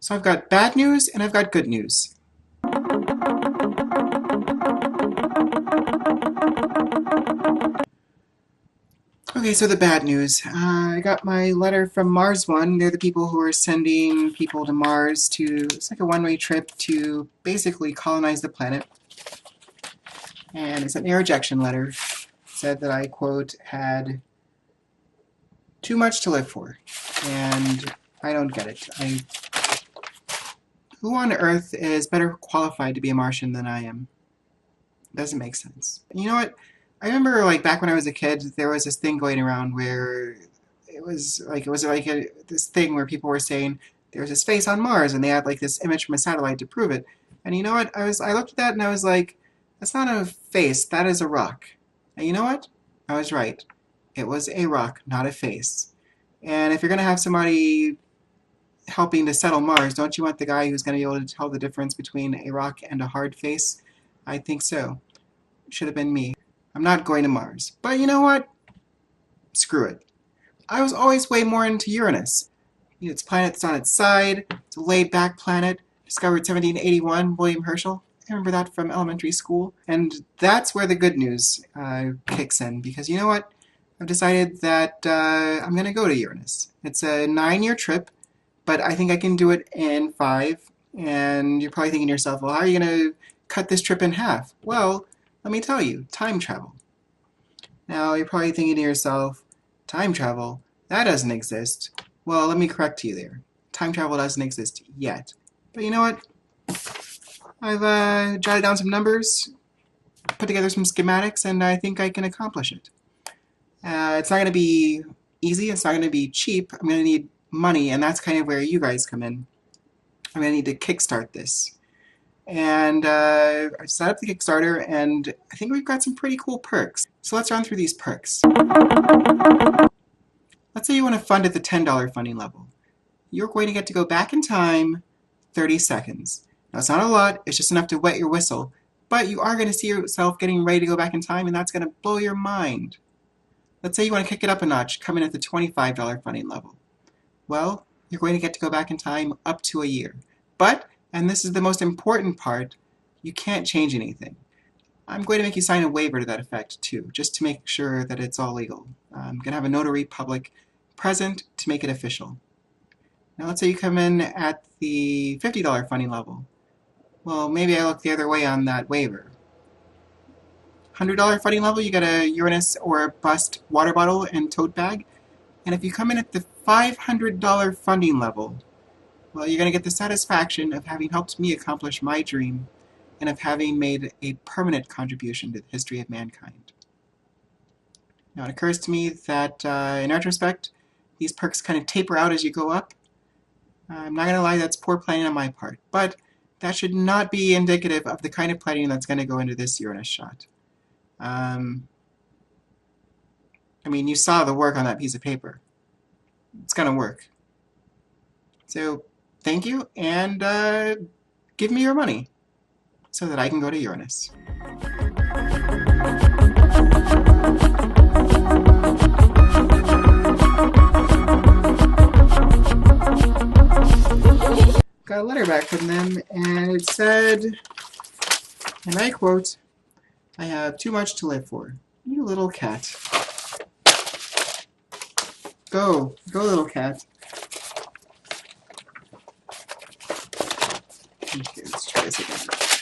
So I've got bad news and I've got good news. Okay, so the bad news. I got my letter from Mars One. They're the people who are sending people to Mars to, it's like a one-way trip to basically colonize the planet. And it's an air rejection letter. It said that I, quote, had too much to live for. And I don't get it. Who on Earth is better qualified to be a Martian than I am? Doesn't make sense. And you know what? I remember, like, back when I was a kid, there was this thing going around where this thing where people were saying there's a space on Mars, and they had like this image from a satellite to prove it. And you know what? I looked at that and I was like, that's not a face, that is a rock. And you know what? I was right. It was a rock, not a face. And if you're gonna have somebody helping to settle Mars, don't you want the guy who's gonna be able to tell the difference between a rock and a hard face? I think so. It should have been me. I'm not going to Mars. But you know what? Screw it. I was always way more into Uranus. It's a planet that's on its side. It's a laid-back planet. Discovered 1781, William Herschel. I remember that from elementary school. And that's where the good news kicks in. Because you know what? I've decided that I'm going to go to Uranus. It's a 9-year trip, but I think I can do it in 5. And you're probably thinking to yourself, well, how are you going to cut this trip in half? Well, let me tell you, time travel. Now, you're probably thinking to yourself, time travel? That doesn't exist. Well, let me correct you there. Time travel doesn't exist yet. But you know what? I've jotted down some numbers, put together some schematics, and I think I can accomplish it. It's not going to be easy. It's not going to be cheap. I'm going to need money, and that's kind of where you guys come in. I'm going to need to kickstart this. And I set up the Kickstarter, and I think we've got some pretty cool perks. So let's run through these perks. Let's say you want to fund at the $10 funding level. You're going to get to go back in time 30 seconds. Now, it's not a lot. It's just enough to wet your whistle. But you are going to see yourself getting ready to go back in time, and that's going to blow your mind. Let's say you want to kick it up a notch, come in at the $25 funding level. Well, you're going to get to go back in time up to a year. But, and this is the most important part, you can't change anything. I'm going to make you sign a waiver to that effect too, just to make sure that it's all legal. I'm going to have a notary public present to make it official. Now let's say you come in at the $50 funding level. Well, maybe I look the other way on that waiver. $100 funding level, you get a Uranus or a bust water bottle and tote bag. And if you come in at the $500 funding level, well, you're going to get the satisfaction of having helped me accomplish my dream and of having made a permanent contribution to the history of mankind. Now, it occurs to me that, in retrospect, these perks kind of taper out as you go up. I'm not going to lie, that's poor planning on my part, but that should not be indicative of the kind of planning that's going to go into this Uranus shot. I mean, you saw the work on that piece of paper. It's going to work. So, thank you, and give me your money so that I can go to Uranus. Got a letter back from them, and it said, and I quote, I have too much to live for. You little cat. Go, little cat. Okay, let's try this again.